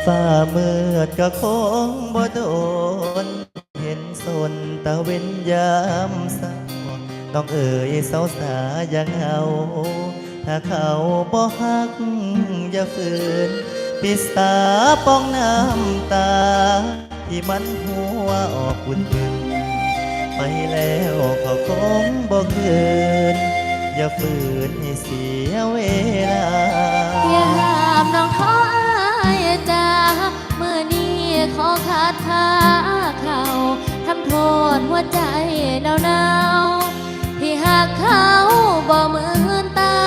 ฟ้ามืดก็คงบ่โดนเห็นสนตะเว้นยามเศร้าต้องเอ่ยเศร้าสายังเอาถ้าเขาบ่ฮักอย่าฝืนปิดตาป้องน้ำตาที่มันหัวออกบุญบึนไปแล้วเขาคงบ่คืนอย่าฝืนให้เสียเวลาอย่าห้ามน้องท้ออายจ้าเมื่อนี้ขอขาดพาเขาทำโทษหัวใจหนาวที่หากเขาบ่เหมือนตา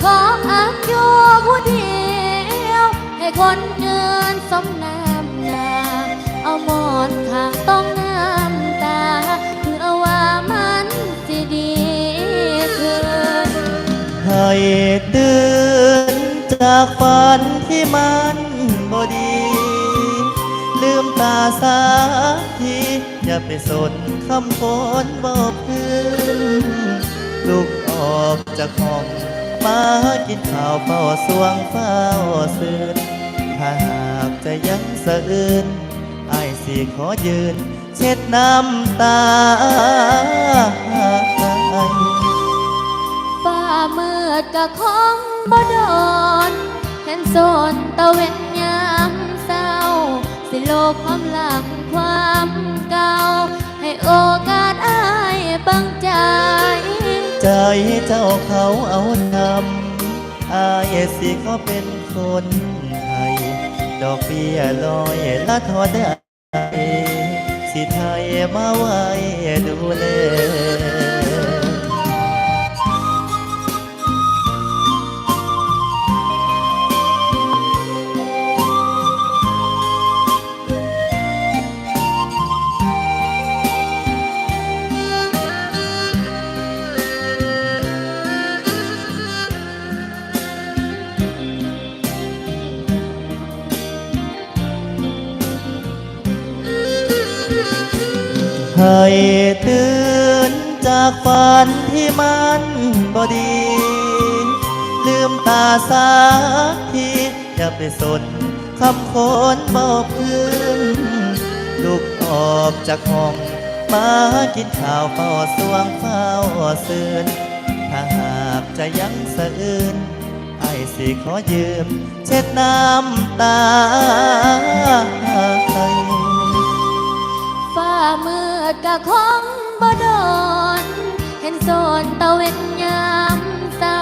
ขออักอยู่ผู้เดียวให้คนเงินสมน้ำหน้าเอาหมอนข้างต้องน้ำตาเพื่อว่ามันสิดีขึ้นให้ตื่นจากฝันที่มันบ่ดีลืมตาสักทีอย่าไปสนคำคนบอกพื้นลุกออกจากห้องมากินข้าวเฝ้าสวงเฝ้าซื่นถ้าหากจะยังสะอื้นอ้ายสิขอยืนเช็ดน้ำตาฟ้ามืดก็คงบ่โดนเห็นโซนตะเวนยามเศร้าสิโลกความหลังความเก่าให้โอกาสอ้ายบังใจใจเจ้าเขาเอาทำอายสิเขาเป็นคนไทยดอกเบี้ยลอยละทอดได้สิไทยมาไว้ดูแลให้ตื่นจากฝันที่มันบ่ดีลืมตาสักทีอย่าไปสนคำคนบอกพื้นลุกออกจากห้องมากินข้าวเฝ้าสวงเฝ้าซื่นถ้าหากจะยังสะอื้นไอ้สิขอยืมเช็ดน้ำตาฟ้ามืดก็คงบ่โดนเห็นโซนตะเวนยามเศร้า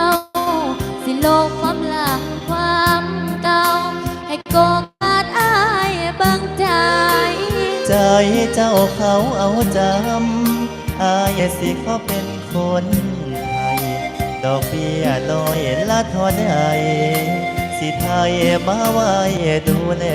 สิโลกความหลังความเก่าให้โกกาดอ้ายบังใจใจเจ้าเขาเอาจำอายสิเขาเป็นคนไทยดอกเบี้ยลอยละทอดได้สิไทยมาไว้ดูแล